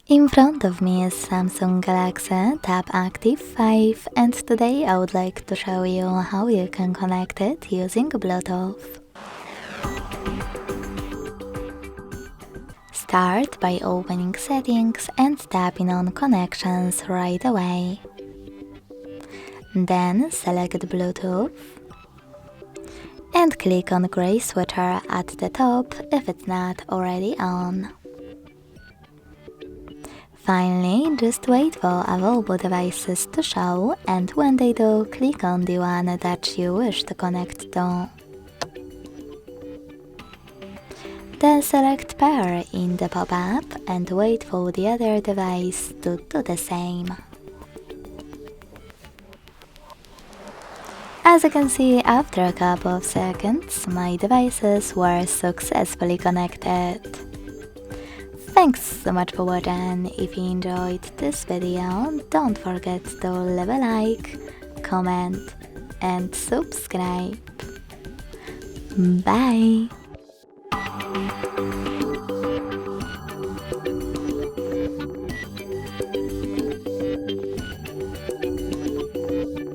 In front of me is Samsung Galaxy Tab Active 5 and today I would like to show you how you can connect it using Bluetooth. Start by opening settings and tapping on connections right away. Then select Bluetooth and click on gray switcher at the top if it's not already on. Finally, just wait for available devices to show, and when they do, click on the one that you wish to connect to. Then select Pair in the pop-up and wait for the other device to do the same. As you can see, after a couple of seconds, my devices were successfully connected. Thanks so much for watching. If you enjoyed this video, don't forget to leave a like, comment and subscribe. Bye!